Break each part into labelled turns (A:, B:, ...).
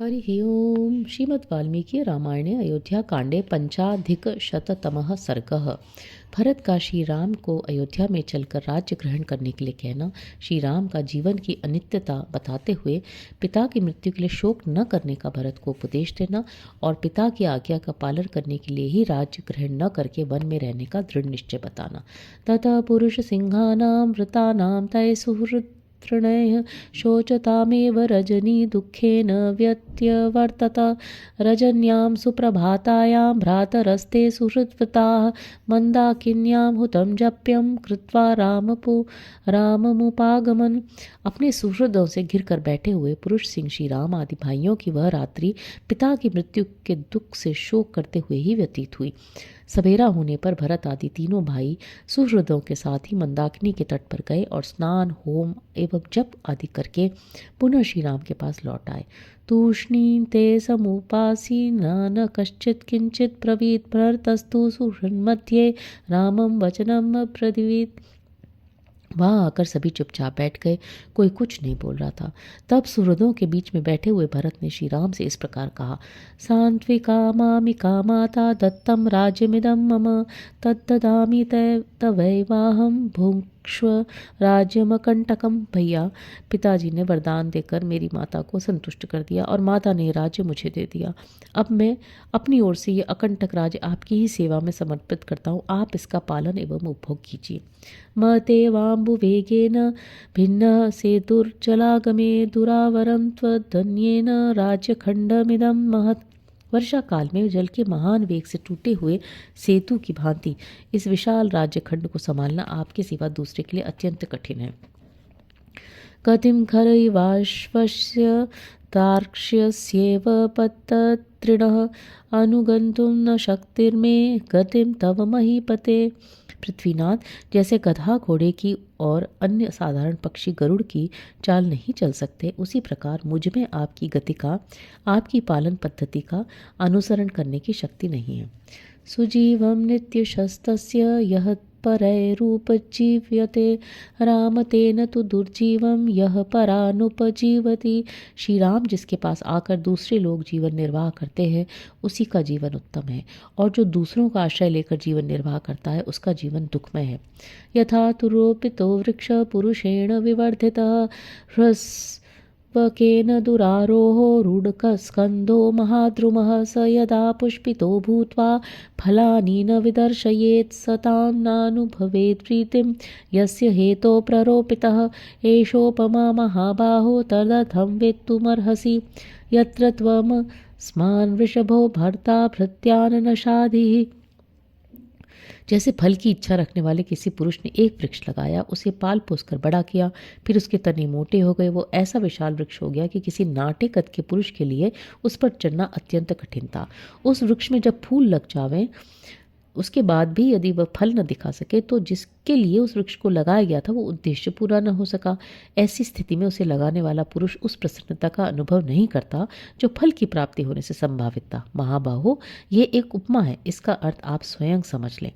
A: हरिः ओम्। श्रीमद् वाल्मीकि रामायणे अयोध्या कांडे पंचाधिकशततमः सर्गः। भरत का श्री राम को अयोध्या में चलकर राज्य ग्रहण करने के लिए कहना, श्री राम का जीवन की अनित्यता बताते हुए पिता की मृत्यु के लिए शोक न करने का भरत को उपदेश देना और पिता की आज्ञा का पालन करने के लिए ही राज्य ग्रहण न करके वन में रहने का दृढ़ निश्चय बताना। ततः पुरुष सिंहानां वृतानां तय सुहृत् तृणय शोचतामेव रजनी दुःखेन व्यत्यवर्तत। रजन्यां सुप्रभातायां भ्रातरस्ते सुहृद्वृताः मंदाकिन्यां हुतं जप्यं कृत्वा राममुपागमन। अपने सुहृदों से घिर कर बैठे हुए पुरुष सिंह श्री राम आदि भाइयों की वह रात्रि पिता की मृत्यु के दुख से शोक करते हुए ही व्यतीत हुई। सवेरा होने पर भरत आदि तीनों भाई सुहृदों के साथ ही मंदाकिनी के तट पर गए और स्नान होम एवं जप आदि करके पुनः श्री राम के पास लौट आए। तूष्णीं ते समुपासीना न कश्चित् किंचित ब्रवीत भरतस्तु सुहृन्मध्ये रामं वचनम ब्रवीत। वहाँ आकर सभी चुपचाप बैठ गए, कोई कुछ नहीं बोल रहा था। तब सुहृदों के बीच में बैठे हुए भरत ने श्री राम से इस प्रकार कहा, सान्त्विका मामिका माता दत्तम राज्यमिदं मम तद्ददामि तवैवाहं भुङ्क्ष्व राज्यमकंटकम। भैया, पिताजी ने वरदान देकर मेरी माता को संतुष्ट कर दिया और माता ने राज्य मुझे दे दिया। अब मैं अपनी ओर से ये अकंटक राज्य आपकी ही सेवा में समर्पित करता हूँ, आप इसका पालन एवं उपभोग कीजिए। मते वाम्बुवेगेन भिन्नः सेतुर्जलागमे दुरावरं त्वदन्येन राज्यखण्डमिदं महत्। वर्षा काल में जल के महान वेग से टूटे हुए सेतु की भांति इस विशाल राज्यखंड को संभालना आपके सिवा दूसरे के लिए अत्यंत कठिन है। गतिं खरैवाश्वस्य तार्क्ष्यस्येव पत्तत्रिणः अनुगन्तुं न शक्तिर्मे गतिं तव महीपते। पृथ्वीनाथ, जैसे गधा घोड़े की और अन्य साधारण पक्षी गरुड़ की चाल नहीं चल सकते, उसी प्रकार मुझ में आपकी गति का, आपकी पालन पद्धति का अनुसरण करने की शक्ति नहीं है। सुजीवं नित्यशस्तस्य यः परैरुपजीव्यते राम तेन तु दुर्जीवं यः परानुपजीवति। श्री राम जिसके पास आकर दूसरे लोग जीवन निर्वाह करते हैं, उसी का जीवन उत्तम है, और जो दूसरों का आश्रय लेकर जीवन निर्वाह करता है, उसका जीवन दुखमय है। यथा तुरोपितो वृक्ष पुरुषेण विवर्धितः ह्रस्वकेन दुरारोहो रूढकस्कन्धो महाद्रुमः स यदा पुष्पितो भूत्वा फलानि न विदर्शयेत् स तां नानुभवेत् प्रीतिं यस्य हेतो प्ररोपितः। एषोपमा महाबाहो तदर्थं वेत्तुमर्हसि यत्र त्वमस्मान् वृषभो भर्ता भृत्याननशाधिः। जैसे फल की इच्छा रखने वाले किसी पुरुष ने एक वृक्ष लगाया, उसे पाल पोस कर बड़ा किया, फिर उसके तने मोटे हो गए, वो ऐसा विशाल वृक्ष हो गया कि किसी नाटे कद के पुरुष के लिए उस पर चढ़ना अत्यंत कठिन था। उस वृक्ष में जब फूल लग जावें, उसके बाद भी यदि वह फल न दिखा सके, तो जिसके लिए उस वृक्ष को लगाया गया था वो उद्देश्य पूरा न हो सका। ऐसी स्थिति में उसे लगाने वाला पुरुष उस प्रसन्नता का अनुभव नहीं करता जो फल की प्राप्ति होने से संभावित था। महाबाहो, ये एक उपमा है, इसका अर्थ आप स्वयं समझ लें।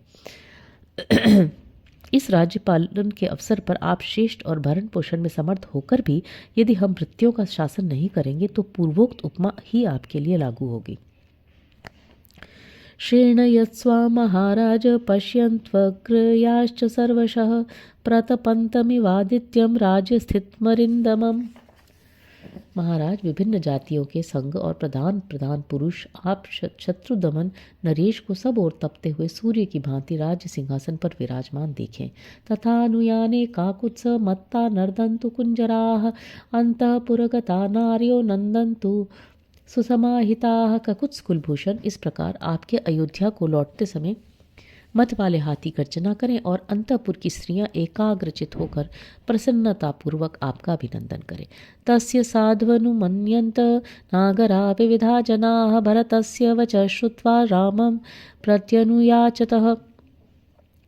A: इस राज्य पालन के अवसर पर आप श्रेष्ठ और भरण पोषण में समर्थ होकर भी यदि हम भृत्यों का शासन नहीं करेंगे, तो पूर्वोक्त उपमा ही आपके लिए लागू होगी। श्रेणयत्स्वा महाराज पश्यन्त्वग्रयाश्च सर्वशः प्रतपन्तमिवादित्यं राज्यस्थितमरिन्दमम्। महाराज, विभिन्न जातियों के संग और प्रधान प्रधान पुरुष आप शत्रु दमन नरेश को सब ओर तपते हुए सूर्य की भांति राज्य सिंहासन पर विराजमान देखें। तथा अनुयाने काकुत्स मत्ता नर्दन्तु कुंजराः अंतःपुरगता नार्यो नंदन्तु सुसमाहिताः। ककुत्स कुलभूषण, इस प्रकार आपके अयोध्या को लौटते समय मत वाले हाथी गर्जना करें और अंतःपुर की स्त्रियां एकाग्रचित होकर प्रसन्नतापूर्वक आपका अभिनंदन करें। तस्य साध्वनुमन्यन्त नागरा विविधा जनाः भरतस्य वचः श्रुत्वा रामं प्रत्यनुयाचतः।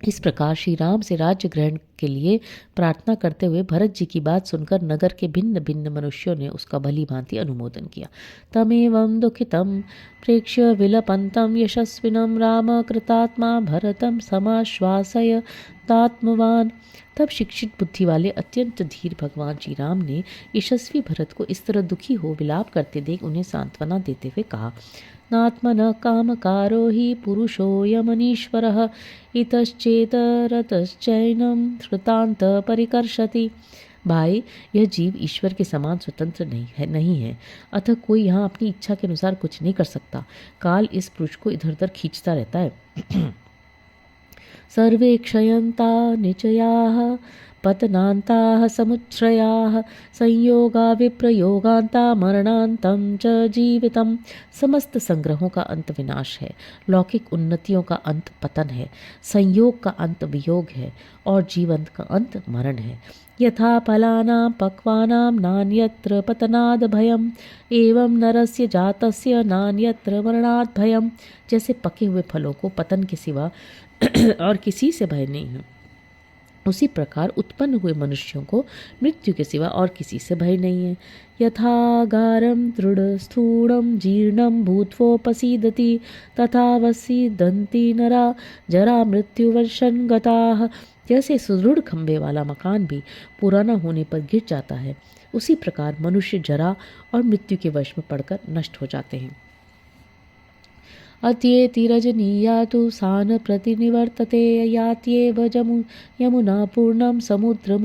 A: इस प्रकार श्री राम से राज्य ग्रहण के लिए प्रार्थना करते हुए भरत जी की बात सुनकर नगर के भिन्न भिन्न मनुष्यों ने उसका भली भांति अनुमोदन किया। तमेवं दुखितं प्रेक्ष्य विलपन्तं यशस्विनं राम कृतात्मा भरतं समाश्वासयतात्मवान्। तब शिक्षित बुद्धि वाले अत्यंत धीर भगवान श्री राम ने यशस्वी भरत को इस तरह दुखी हो विलाप करते देख उन्हें सांत्वना देते हुए कहा, नात्मन कामकारो हि पुरुषोऽयमनीश्वरः इतश्चेतरतश्चैनं कृतान्त परिकर्षति। भाई, यह जीव ईश्वर के समान स्वतंत्र नहीं है, अतः कोई यहाँ अपनी इच्छा के अनुसार कुछ नहीं कर सकता। काल इस पुरुष को इधर उधर खींचता रहता है। सर्वे क्षयन्ता निचयाः पतनान्ताः समुच्छ्रयाः संयोगा विप्रयोगान्ता मरणान्तं च जीवितम्। समस्त संग्रहों का अंत विनाश है, लौकिक उन्नतियों का अंत पतन है, संयोग का अंत वियोग है और जीवन का अंत मरण है। यथा फलानां पक्वानां नान्यत्र पतनाद् भयम् एवं नरस्य जातस्य नान्यत्र मरणात् भयम्। जैसे पके हुए फलों को पतन के सिवा और किसी से भय नहीं है, उसी प्रकार उत्पन्न हुए मनुष्यों को मृत्यु के सिवा और किसी से भय नहीं है। यथागारं दृढ़ स्थूणं जीर्णं भूत्वोपसीदति तथा वसीदन्ति नरा जरा मृत्युवर्षं गताः। जैसे सुदृढ़ खंभे वाला मकान भी पुराना होने पर गिर जाता है, उसी प्रकार मनुष्य जरा और मृत्यु के वश में पड़कर नष्ट हो जाते हैं। अत्येति रजनीया तु सान प्रतिनिवर्तते यात्येव यमुना पूर्णम समुद्र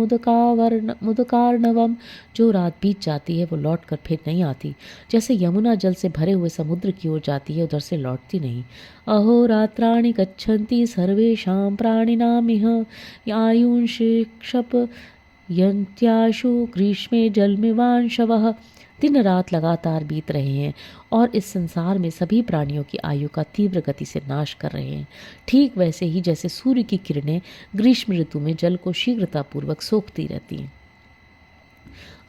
A: मुदकार्णवम। जो रात बीत जाती है वो लौट कर फिर नहीं आती, जैसे यमुना जल से भरे हुए समुद्र की ओर जाती है, उधर से लौटती नहीं। अहोरात्राणि गच्छन्ति सर्वेषां प्राणिनामिह आयुंशिक्षप यन्त्याशु ग्रीष्मे जलमिवांशवः। दिन रात लगातार बीत रहे हैं और इस संसार में सभी प्राणियों की आयु का तीव्र गति से नाश कर रहे हैं, ठीक वैसे ही जैसे सूर्य की किरणें ग्रीष्म ऋतु में जल को शीघ्रतापूर्वक सोखती रहती हैं।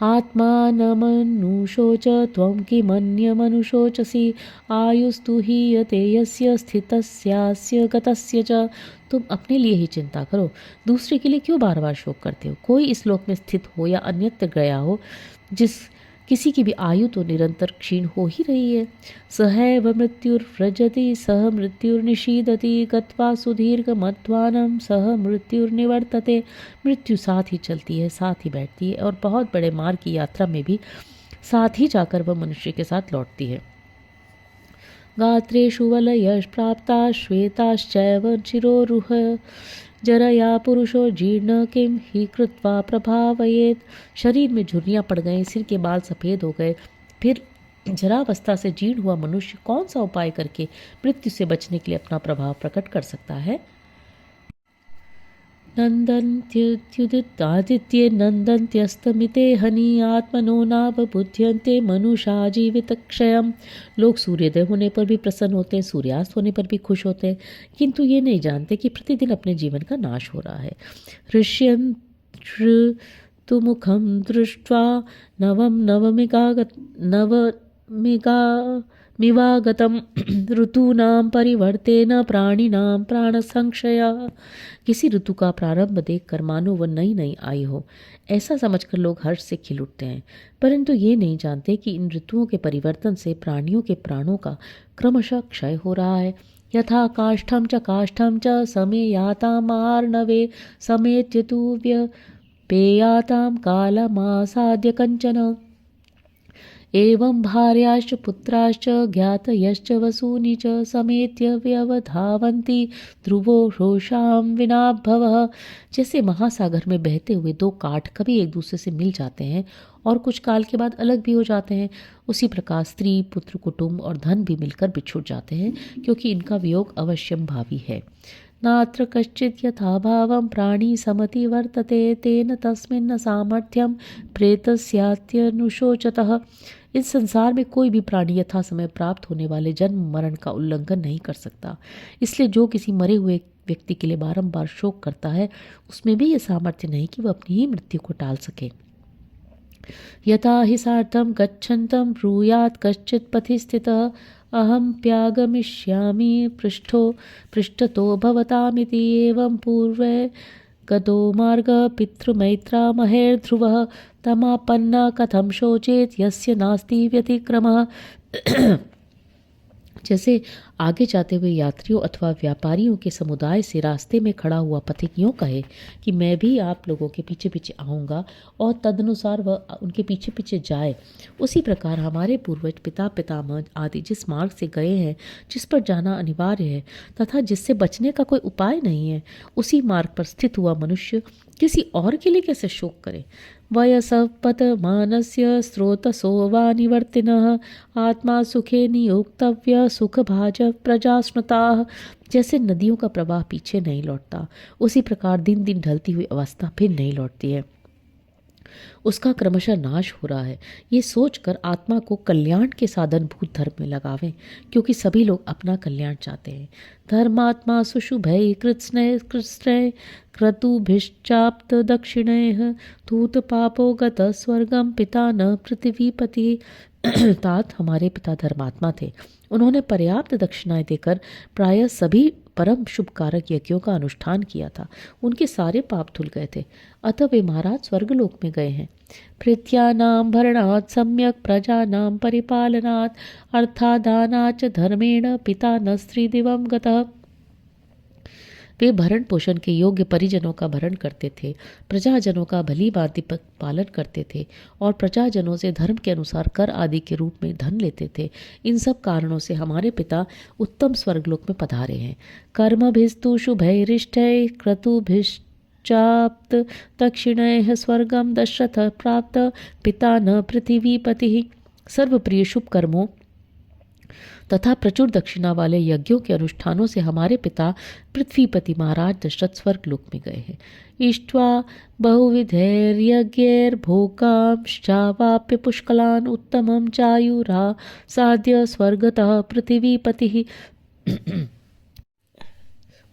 A: आत्मानमनुशोच त्वं किमन्यमनुशोचसि आयुस्तु हीयते यस्य स्थितस्यास्य गतस्य च। तुम अपने लिए ही चिंता करो, दूसरे के लिए क्यों बार बार शोक करते हो। कोई इस लोक में स्थित हो या अन्यत्र गया हो, जिस किसी की भी आयु तो निरंतर क्षीण हो ही रही है। सहैव मृत्युर्व्रजति सह मृत्युर्निशीदति गत्वा सुदीर्घ मध्वानं सह मृत्युर्निवर्तते। मृत्यु साथ ही चलती है, साथ ही बैठती है और बहुत बड़े मार्ग की यात्रा में भी साथ ही जाकर वह मनुष्य के साथ लौटती है। गात्रेषु वलयश् प्राप्ता श्वेताश्चैव शिरोरुह जरया पुरुषो जीर्ण किम ही कृत्वा प्रभावयेत। शरीर में झुर्रियाँ पड़ गई, सिर के बाल सफ़ेद हो गए, फिर जरावस्था से जीर्ण हुआ मनुष्य कौन सा उपाय करके मृत्यु से बचने के लिए अपना प्रभाव प्रकट कर सकता है। नंदन्त्युदितादित्ये नंदन्त्यस्तमिते हनि आत्मनो नावबुध्यन्ते मनुषा जीवितक्षयम्। लोग सूर्योदय होने पर भी प्रसन्न होते हैं, सूर्यास्त होने पर भी खुश होते हैं, किंतु ये नहीं जानते कि प्रतिदिन अपने जीवन का नाश हो रहा है। ऋष्यन्तु मुखम दृष्ट्वा नवमिवागतम ऋतूनां परिवर्तेन प्राणिनां प्राणसंक्षयः। किसी ऋतु का प्रारंभ देखकर मानो वह नई नई आई हो, ऐसा समझकर लोग हर्ष से खिल उठते हैं, परंतु ये नहीं जानते कि इन ऋतुओं के परिवर्तन से प्राणियों के प्राणों का क्रमशः क्षय हो रहा है। यथा काष्ठं च समेयातामार्णवे समेत्य तु व्यपेयातां कालमासाद्य कंचन। एवं भार्याश्च पुत्राश्च ज्ञातयश्च वसूनि च समेत्य व्यवधावन्ति ध्रुवो रोषां विनाभवः। जैसे महासागर में बहते हुए दो काठ कभी एक दूसरे से मिल जाते हैं और कुछ काल के बाद अलग भी हो जाते हैं, उसी प्रकार स्त्री पुत्र कुटुंब और धन भी मिलकर बिछुड़ जाते हैं, क्योंकि इनका वियोग अवश्यम भावी है। नात्र कश्चित् यथा भावं प्राणी समति वर्तते तेन तस्मिन् सामर्थ्यं प्रेतस्यात्यनुशोचतः। इस संसार में कोई भी प्राणी यथा समय प्राप्त होने वाले जन्म मरण का उल्लंघन नहीं कर सकता, इसलिए जो किसी मरे हुए व्यक्ति के लिए बारंबार शोक करता है, उसमें भी यह सामर्थ्य नहीं कि वह अपनी ही मृत्यु को टाल सके। यथा हि सार्थं गच्छन्तं ब्रूयात् कश्चित् पथि स्थितः अहं प्यागमिष्यामि पृष्ठतो भवतामिति एवं पूर्वे गतो मार्ग पितृमैत्रा महेर्ध्रुवः तमापन्ना कथं शोचेत यस्य नास्ति व्यतिक्रमः। जैसे आगे जाते हुए यात्रियों अथवा व्यापारियों के समुदाय से रास्ते में खड़ा हुआ पथिक यूँ कहे कि मैं भी आप लोगों के पीछे पीछे आऊँगा और तदनुसार वह उनके पीछे पीछे जाए, उसी प्रकार हमारे पूर्वज पिता पितामह आदि जिस मार्ग से गए हैं, जिस पर जाना अनिवार्य है तथा जिससे बचने का कोई उपाय नहीं है, उसी मार्ग पर स्थित हुआ मनुष्य किसी और के लिए कैसे शोक करे। वयसपतमानस्य स्रोतसो वा निवर्तिनः आत्मा सुखे नियोक्तव्य सुखभाज प्रजा स्मृताः। जैसे नदियों का प्रवाह पीछे नहीं लौटता, उसी प्रकार दिन दिन ढलती हुई अवस्था फिर नहीं लौटती है, उसका क्रमशः नाश हो रहा है। ये सोचकर आत्मा को कल्याण के साधन भूत धर्म में लगावें, क्योंकि सभी लोग अपना कल्याण चाहते हैं। धर्मात्मा सुशुभै कृत्स्नय कृत्स्नय क्रतुभिश्चाप्त दक्षिणैः धूत पापो गत स्वर्गम पिता न पृथ्वीपति। तात हमारे पिता धर्मात्मा थे, उन्होंने पर्याप्त दक्षिणाएं देकर प्रायः सभी परम शुभ कारक यज्ञों का अनुष्ठान किया था, उनके सारे पाप धुल गए थे, अतः वे महाराज स्वर्गलोक में गए हैं। भृत्यानां भरणात् सम्यक प्रजानां परिपालनात् अर्थादानाच धर्मेण पिता न स्त्रीदिवं गतः। वे भरण पोषण के योग्य परिजनों का भरण करते थे, प्रजाजनों का भली भांति पालन करते थे और प्रजाजनों से धर्म के अनुसार कर आदि के रूप में धन लेते थे। इन सब कारणों से हमारे पिता उत्तम स्वर्गलोक में पधारे हैं। कर्मभिस्तु शुभैरिष्टैः क्रतुभिश्चाप्त दक्षिणैः स्वर्गम दशरथ प्राप्त पिता न पृथ्वीपतिः। सर्वप्रिय शुभ कर्मों तथा प्रचुर दक्षिणा वाले यज्ञों के अनुष्ठानों से हमारे पिता पृथ्वीपति महाराज दशरथ स्वर्गलोक में गए हैं। इष्ट्वा बहुविधैर्यज्ञैर्भोगांश्चावाप्य पुष्कलान् उत्तमं चायुरा साध्य स्वर्गतः पृथ्वीपतिः।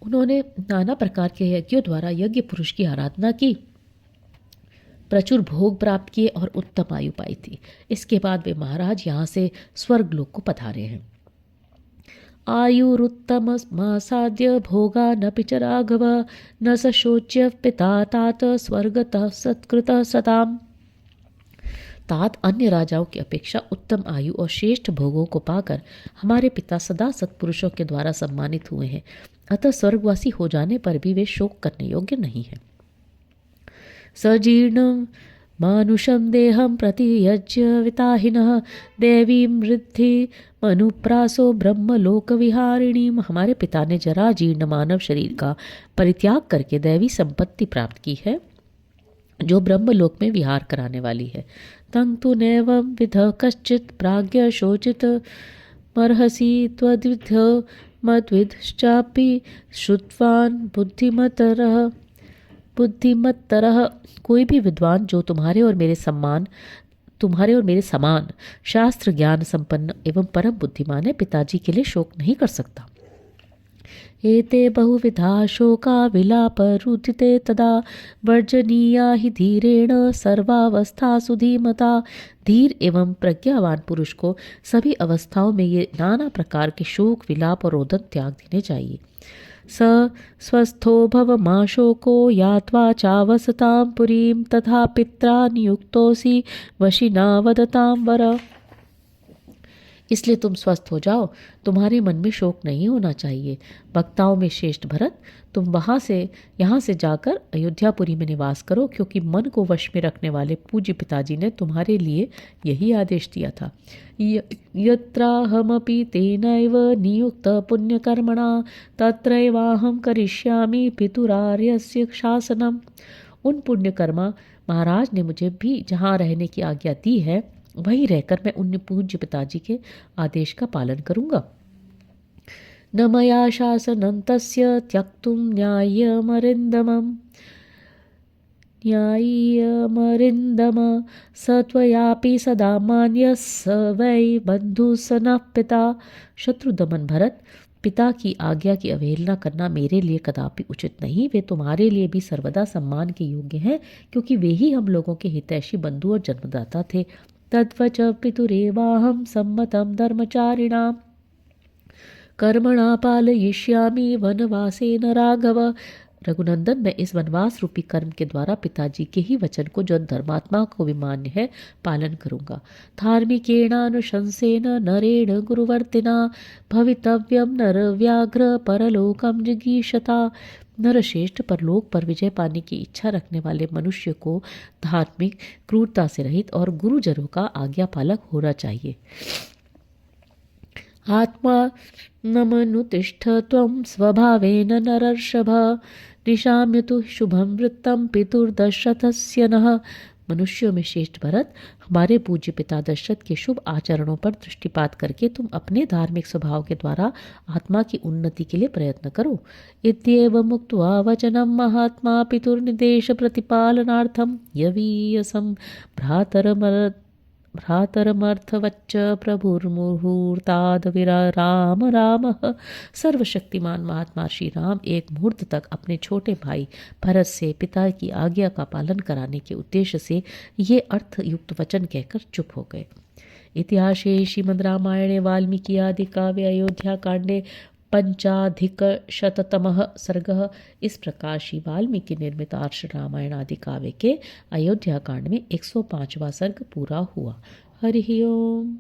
A: उन्होंने नाना प्रकार के यज्ञों द्वारा यज्ञ पुरुष की आराधना की, प्रचुर भोग प्राप्त किए और उत्तम आयु पाई थी। इसके बाद वे महाराज यहाँ से स्वर्गलोक को पधारे हैं। आयुरुत्तममासाद्य भोगा न पिच राघव न स शोच्य पिता तात स्वर्गतः सत्कृतः सताम। तात अन्य राजाओं की अपेक्षा उत्तम आयु और श्रेष्ठ भोगों को पाकर हमारे पिता सदा सत्पुरुषों के द्वारा सम्मानित हुए हैं, अतः स्वर्गवासी हो जाने पर भी वे शोक करने योग्य नहीं है। सजीर्णं मानुषं देहं प्रतियज्य विताहिनः देवीं वृद्धि मनुप्रासो ब्रह्मलोक विहारिणीम। हमारे पिता ने जरा जीर्ण मानव शरीर का परित्याग करके दैवी संपत्ति प्राप्त की है, जो ब्रह्मलोक में विहार कराने वाली है। तं तु नैवं विध कश्चित् प्राज्ञ शोचित मर्हसि त्वद्विध मद्विधश्चापि श्रुतवान् बुद्धिमत्तरः। कोई भी विद्वान जो तुम्हारे और मेरे समान शास्त्र ज्ञान संपन्न एवं परम बुद्धिमान है, पिताजी के लिए शोक नहीं कर सकता। एते बहुविधा शोका विलाप रुदिते तदा वर्जनीया हि धीरेण सर्वावस्थासु धीमता। धीर एवं प्रज्ञावान पुरुष को सभी अवस्थाओं में ये नाना प्रकार के शोक विलाप और रोदन त्याग देने चाहिए। स स्वस्थो भव मा शोको यात्वा चावसतां पुरीं तथा पित्रा नियुक्तोऽसि वशिना वदतां वर। इसलिए तुम स्वस्थ हो जाओ, तुम्हारे मन में शोक नहीं होना चाहिए। वक्ताओं में श्रेष्ठ भरत, तुम यहाँ से जाकर अयोध्यापुरी में निवास करो, क्योंकि मन को वश में रखने वाले पूज्य पिताजी ने तुम्हारे लिए यही आदेश दिया था। यत्राहमपि तेनैव नियुक्त पुण्यकर्मणा तत्रैवाहं करिष्यामि पितुरार्यस्य शासनम। उन पुण्यकर्मा महाराज ने मुझे भी जहाँ रहने की आज्ञा दी है, वहीं रहकर मैं उन पूज्य पिताजी के आदेश का पालन करूंगा। न मया शासनं तस्य त्यक्तुं न्याय्यमरिन्दम स त्वयापि सदा मान्यः स वै बन्धुः स नः पिता। शत्रुदमन भरत, पिता की आज्ञा की अवहेलना करना मेरे लिए कदापि उचित नहीं। वे तुम्हारे लिए भी सर्वदा सम्मान के योग्य हैं, क्योंकि वे ही हम लोगों के हितैषी बंधु और जन्मदाता थे। तद्वच पितुरेवाहं सम्मतं धर्मचारिणां कर्मणा पालयिष्यामि वनवासेन राघव। रघुनंदन, मैं इस वनवास रूपी कर्म के द्वारा पिताजी के ही वचन को, जो धर्मात्मा को भी मान्य है, पालन करूंगा। धार्मिकेणानुशंसेन नरेण गुरुवर्तिना भवितव्यम नर व्याघ्र परलोकम जिगीषता। नरश्रेष्ठ, परलोक पर विजय पाने की इच्छा रखने वाले मनुष्य को धार्मिक, क्रूरता से रहित और गुरुजनों का आज्ञा पालक होना चाहिए। आत्मा नमनुतिष्ठ त्वं स्वभावेन नरर्षभ, निशाम्य तु शुभम वृत्तम पितुर्दशरथस्य नः। मनुष्यों में श्रेष्ठ भरत, हमारे पूज्य पिता दशरथ के शुभ आचरणों पर दृष्टिपात करके तुम अपने धार्मिक स्वभाव के द्वारा आत्मा की उन्नति के लिए प्रयत्न करो। इत्येव मुक्त्वा वचनम महात्मा पितुर्निदेश प्रतिपालनार्थम यवीयसं भ्रातरमर्थवच्च प्रभुर्मुहूर्ताद राम राम। सर्वशक्तिमान महात्मा श्री राम एक मुहूर्त तक अपने छोटे भाई भरत से पिता की आज्ञा का पालन कराने के उद्देश्य से ये अर्थ युक्त वचन कहकर चुप हो गए। इतिहासे श्रीमद् रामायणे वाल्मीकि आदि काव्य अयोध्या कांडे 5,000 सर्गः। इस प्रकार श्री वाल्मीकि निर्मित आर्ष रामायण आदि काव्य के अयोध्या कांड में 105वां सर्ग पूरा हुआ। हरि ओम।